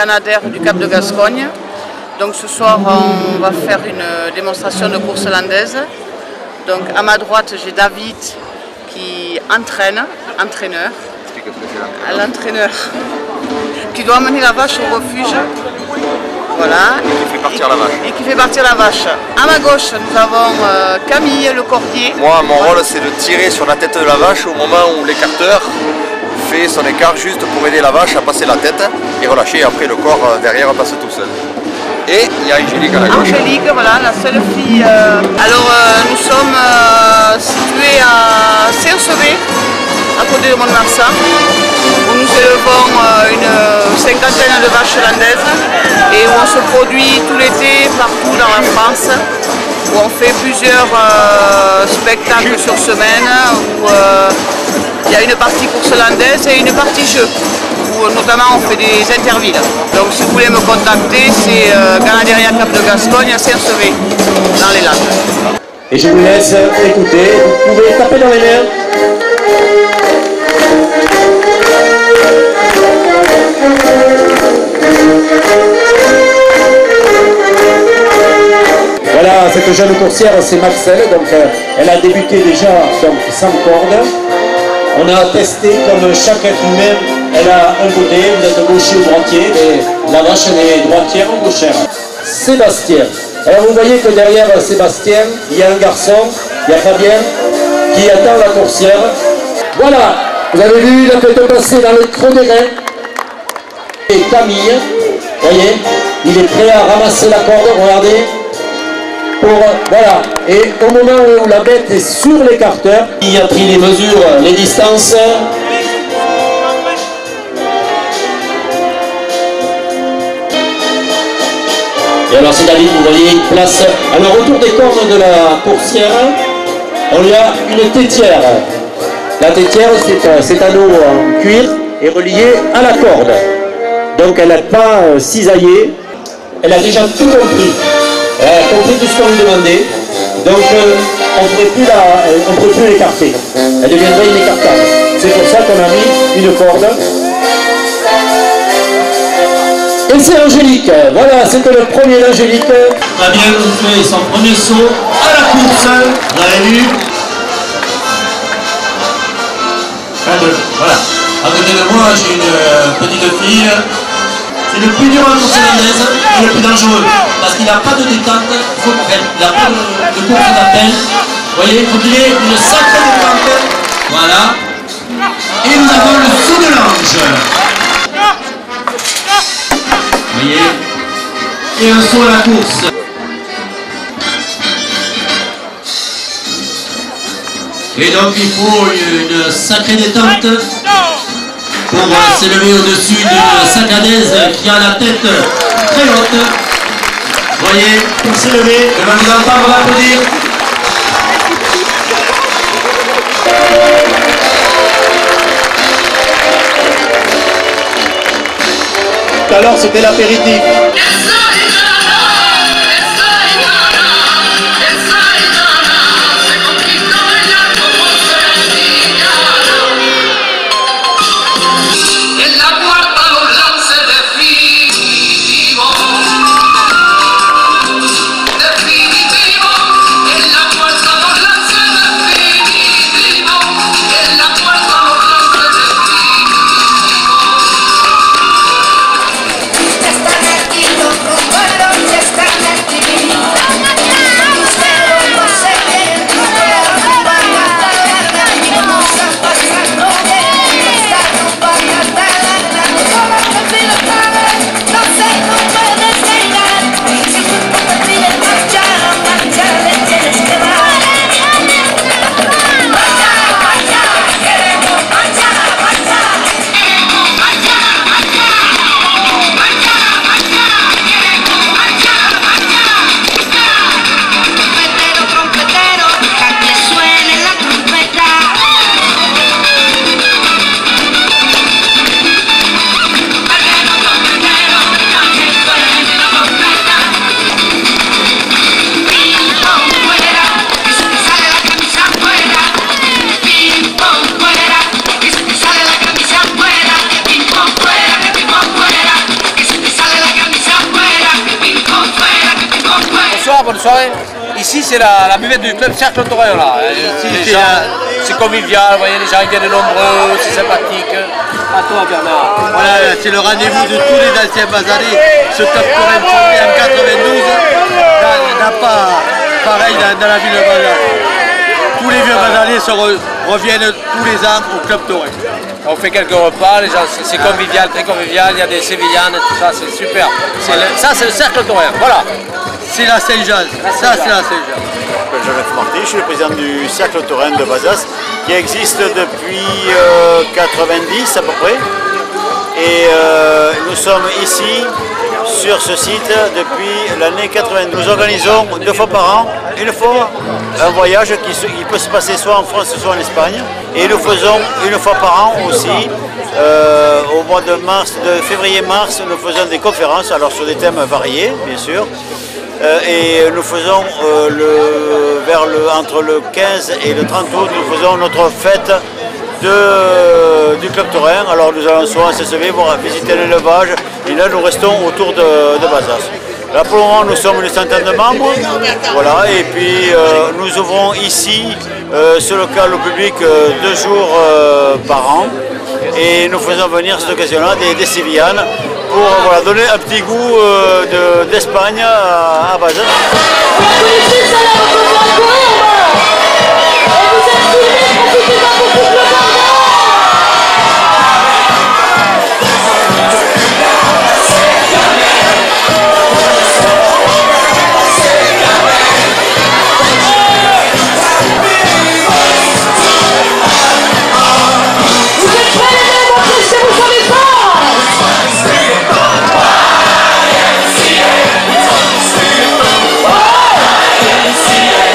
Canadair du Cap de Gascogne. Donc ce soir, on va faire une démonstration de course landaise. Donc à ma droite, j'ai David qui entraîneur, l'entraîneur, qui doit amener la vache au refuge. Voilà. Et qui fait partir la vache. Et qui fait partir la vache. À ma gauche, nous avons Camille, le cordier. Moi, mon rôle, c'est de tirer sur la tête de la vache au moment où l'écarteur fait son écart juste pour aider la vache à passer la tête et relâcher. Après, le corps derrière passe tout seul. Et il y a Angélique à la gauche. Angélique, voilà, la seule fille. Alors, nous sommes situés à Saint-Sevé, à côté de Mont-de-Marsan, où nous élevons une cinquantaine de vaches landaises et où on se produit tout l'été partout dans la France, où on fait plusieurs spectacles sur semaine, où il y a une partie course landaise et une partie jeu, où notamment on fait des intervilles. Donc si vous voulez me contacter, c'est Ganaderia Cap de Gascogne à Saint-Sevé, dans les Landes. Et je vous laisse écouter, vous pouvez taper dans les mains. Voilà, cette jeune coursière, c'est Marcel, donc elle a débuté déjà donc, sans corde. On a testé comme chaque être humain, elle a un côté, vous êtes gaucher ou droitier, et la vache elle est droitière ou gauchère. Sébastien. Alors vous voyez que derrière Sébastien, il y a un garçon, il y a Fabien, qui attend la coursière. Voilà, vous avez vu la tête passer dans le creux des reins. Et Camille, vous voyez, il est prêt à ramasser la corde, regardez. Voilà, et au moment où la bête est sur l'écarteur, il a pris les mesures, les distances. Et alors c'est David, vous voyez, il place. Alors autour des cornes de la coursière, on y a une tétière. La tétière, c'est un eau en cuir et relié à la corde. Donc elle n'a pas cisaillé, elle a déjà tout compris. Elle a compris tout ce qu'on lui demandait, donc on ne pourrait plus l'écarter. Elle deviendrait inécartable. C'est pour ça qu'on a mis une corde. Et c'est Angélique. Voilà, c'était le premier d'Angélique. Fabien nous fait son premier saut à la course. Vous avez vu? Voilà. À côté de moi, j'ai une petite fille. C'est le plus dur en course landaise et le plus dangereux. Parce qu'il n'a pas de détente, il n'a pas de course d'appel. Vous voyez, il faut qu'il ait une sacrée détente. Voilà. Et nous avons le saut de l'ange. Vous voyez. Et un saut à la course. Et donc il faut une sacrée détente pour s'élever au-dessus d'une sacadaise qui a la tête très haute. Vous voyez, pour s'élever, on va vous entendre applaudir. Tout à l'heure, c'était l'apéritif. Esta energía bonne soirée. Ici, c'est la buvette du club Cercle Torrent là. C'est convivial, vous voyez, les gens viennent nombreux, c'est sympathique. À toi, Bernard. Voilà, c'est le rendez-vous de tous les anciens basanés. Ce club Torrent fondé en 92 n'a pas pareil dans la ville de Bazas. Tous les vieux basanés reviennent tous les ans au club Torrent. On fait quelques repas, les gens, c'est convivial, très convivial, il y a des sévillanes, tout ça, c'est super. Ça, c'est le Cercle Torrent, voilà. C'est la Saint-Jean, ça c'est la Saint-Jean. Benjamin Marty, je suis le président du Cercle Torrent de Bazas qui existe depuis 90 à peu près. Et nous sommes ici sur ce site depuis l'année 90. Nous organisons 2 fois par an, une fois un voyage qui peut se passer soit en France soit en Espagne. Et nous faisons une fois par an aussi, au mois de février-mars, nous faisons des conférences, alors sur des thèmes variés bien sûr. Et nous faisons entre le 15 et le 30 août, nous faisons notre fête du Club Torrent. Alors nous allons soit en CCV voir visiter l'élevage et là nous restons autour de Bazas. Là pour le moment nous sommes une centaine de membres, voilà, et puis nous ouvrons ici ce local au public 2 jours par an et nous faisons venir à cette occasion-là des Sévillanes pour voilà, donner un petit goût d'Espagne à Bazas. Yeah.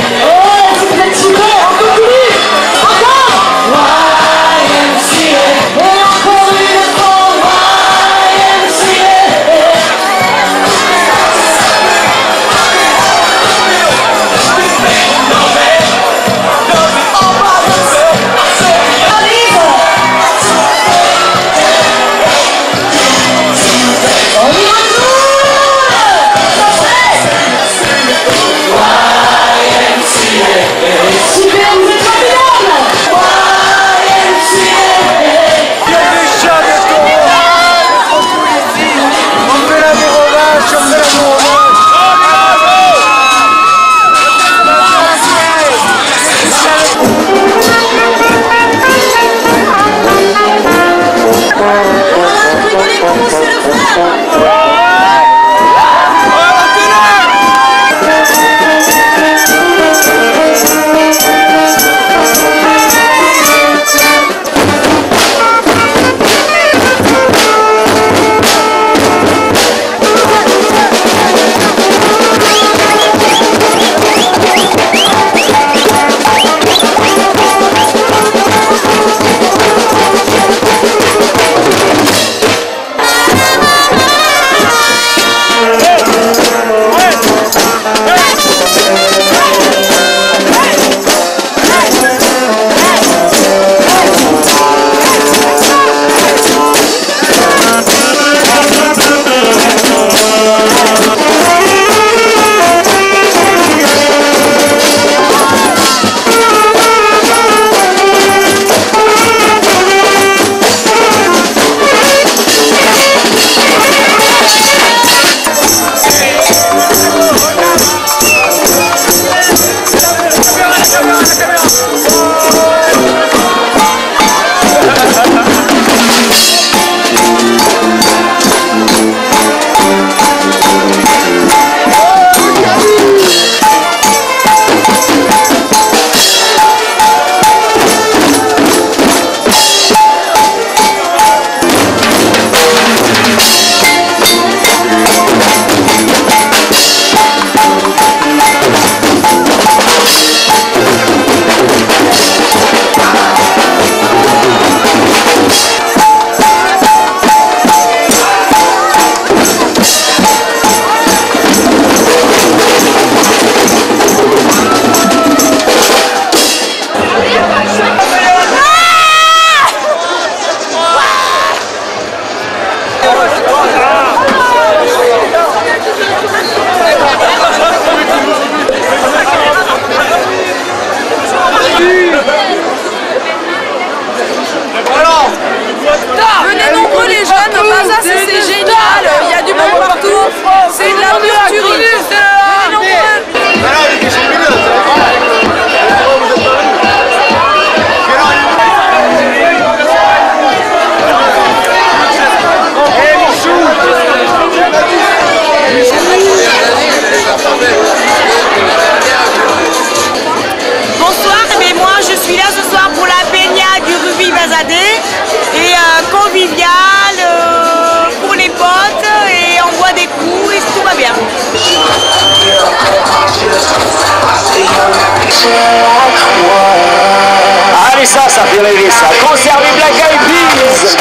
Allez, ça fait rêver ça. Concert des Black Eyed Peas.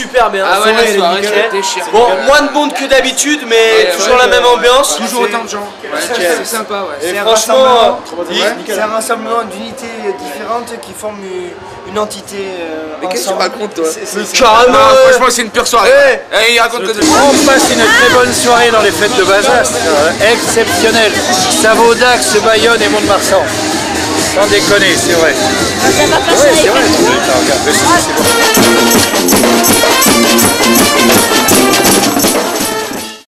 Super bien. Ah ouais, la soirée, c'était cher. Bon, moins de monde que d'habitude, mais toujours la même ambiance. Toujours autant de gens. C'est sympa, ouais. Et franchement, c'est un rassemblement d'unités différentes qui forment une entité. Mais qu'est-ce que tu racontes, toi? carrément. Franchement, c'est une pure soirée. Il raconte que On passe une très bonne soirée dans les fêtes de Bazas. Exceptionnel. Ça vaut Dax, Bayonne et Mont-de-Marsan. Sans déconner, c'est vrai. Ça va passer. Ouais, c'est vrai. Regarde, c'est bon.